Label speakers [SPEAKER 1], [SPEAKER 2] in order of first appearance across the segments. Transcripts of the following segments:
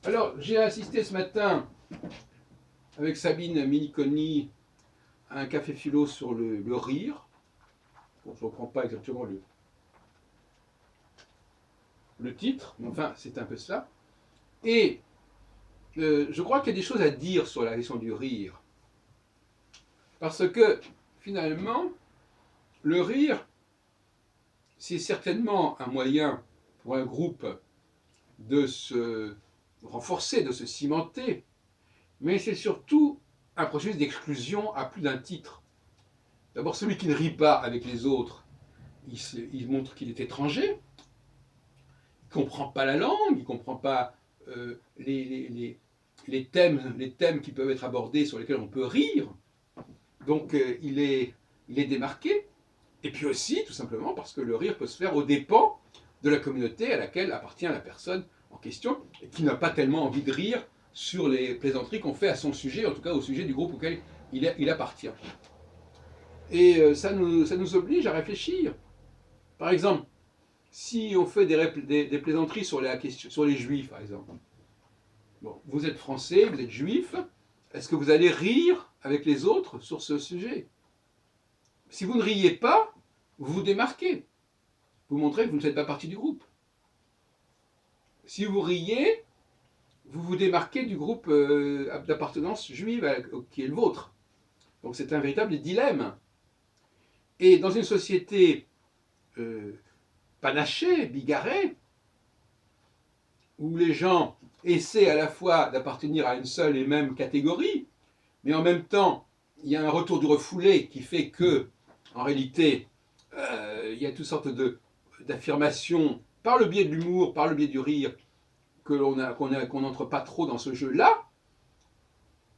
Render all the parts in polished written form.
[SPEAKER 1] Alors, j'ai assisté ce matin avec Sabine Miniconi à un café philo sur le rire. Bon, je ne reprends pas exactement le titre, mais enfin, c'est un peu cela. Et je crois qu'il y a des choses à dire sur la question du rire. Parce que, finalement, le rire, c'est certainement un moyen pour un groupe de se renforcer, de se cimenter, mais c'est surtout un processus d'exclusion à plus d'un titre. D'abord, celui qui ne rit pas avec les autres, il montre qu'il est étranger, il ne comprend pas la langue, il ne comprend pas les thèmes qui peuvent être abordés, sur lesquels on peut rire. Donc, il est démarqué. Et puis aussi, tout simplement, parce que le rire peut se faire aux dépens de la communauté à laquelle appartient la personne en question, et qui n'a pas tellement envie de rire sur les plaisanteries qu'on fait à son sujet, en tout cas au sujet du groupe auquel il appartient. Et ça nous oblige à réfléchir. Par exemple, si on fait des plaisanteries sur les juifs, par exemple, bon, vous êtes français, vous êtes juif, est-ce que vous allez rire avec les autres sur ce sujet? Si vous ne riez pas, vous vous démarquez. Vous montrez que vous ne faites pas partie du groupe. Si vous riez, vous vous démarquez du groupe d'appartenance juive qui est le vôtre. Donc c'est un véritable dilemme. Et dans une société panachée, bigarrée, où les gens essaient à la fois d'appartenir à une seule et même catégorie, mais en même temps, il y a un retour du refoulé qui fait que, en réalité, il y a toutes sortes d'affirmations par le biais de l'humour, par le biais du rire, qu'on n'entre pas trop dans ce jeu-là,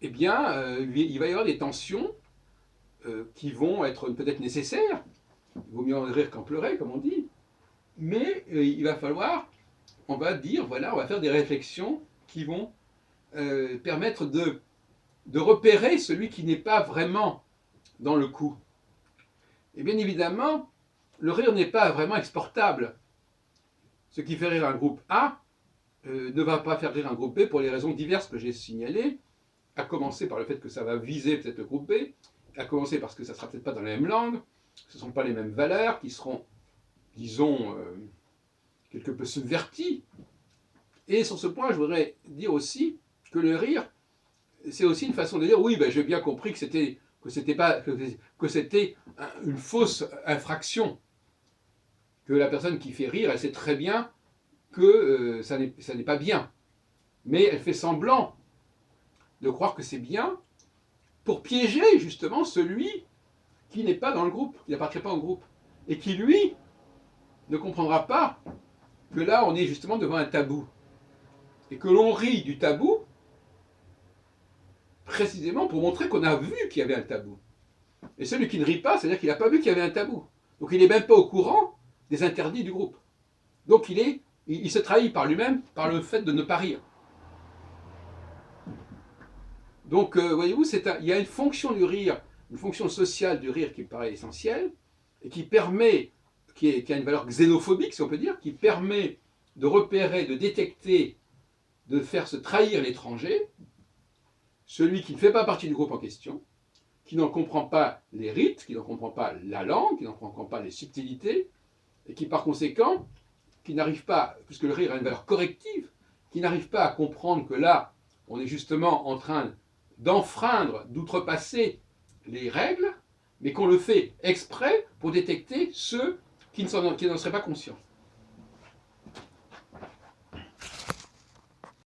[SPEAKER 1] eh bien, il va y avoir des tensions qui vont être peut-être nécessaires. Il vaut mieux en rire qu'en pleurer, comme on dit. Mais il va falloir, on va dire, voilà, on va faire des réflexions qui vont permettre de repérer celui qui n'est pas vraiment dans le coup. Et bien évidemment, le rire n'est pas vraiment exportable. Ce qui fait rire un groupe A ne va pas faire rire un groupe B pour les raisons diverses que j'ai signalées, à commencer par le fait que ça va viser peut-être le groupe B, à commencer parce que ça ne sera peut-être pas dans la même langue, ce ne sont pas les mêmes valeurs qui seront, disons, quelque peu subverties. Et sur ce point, je voudrais dire aussi que le rire, c'est aussi une façon de dire oui, ben, j'ai bien compris que c'était une fausse infraction, que la personne qui fait rire, elle sait très bien que ça n'est pas bien, mais elle fait semblant de croire que c'est bien pour piéger justement celui qui n'est pas dans le groupe, qui n'appartient pas au groupe, et qui lui ne comprendra pas que là on est justement devant un tabou, et que l'on rit du tabou précisément pour montrer qu'on a vu qu'il y avait un tabou. Et celui qui ne rit pas, c'est-à-dire qu'il n'a pas vu qu'il y avait un tabou. Donc il n'est même pas au courant des interdits du groupe. Donc il se trahit par lui-même par le fait de ne pas rire. Donc voyez-vous, il y a une fonction du rire, une fonction sociale du rire qui me paraît essentielle, et qui permet, qui a une valeur xénophobique, si on peut dire, qui permet de repérer, de détecter, de faire se trahir l'étranger, celui qui ne fait pas partie du groupe en question, qui n'en comprend pas les rites, qui n'en comprend pas la langue, qui n'en comprend pas les subtilités, et qui par conséquent, qui n'arrive pas, puisque le rire a une valeur corrective, qui n'arrive pas à comprendre que là, on est justement en train d'enfreindre, d'outrepasser les règles, mais qu'on le fait exprès pour détecter ceux qui n'en seraient pas conscients.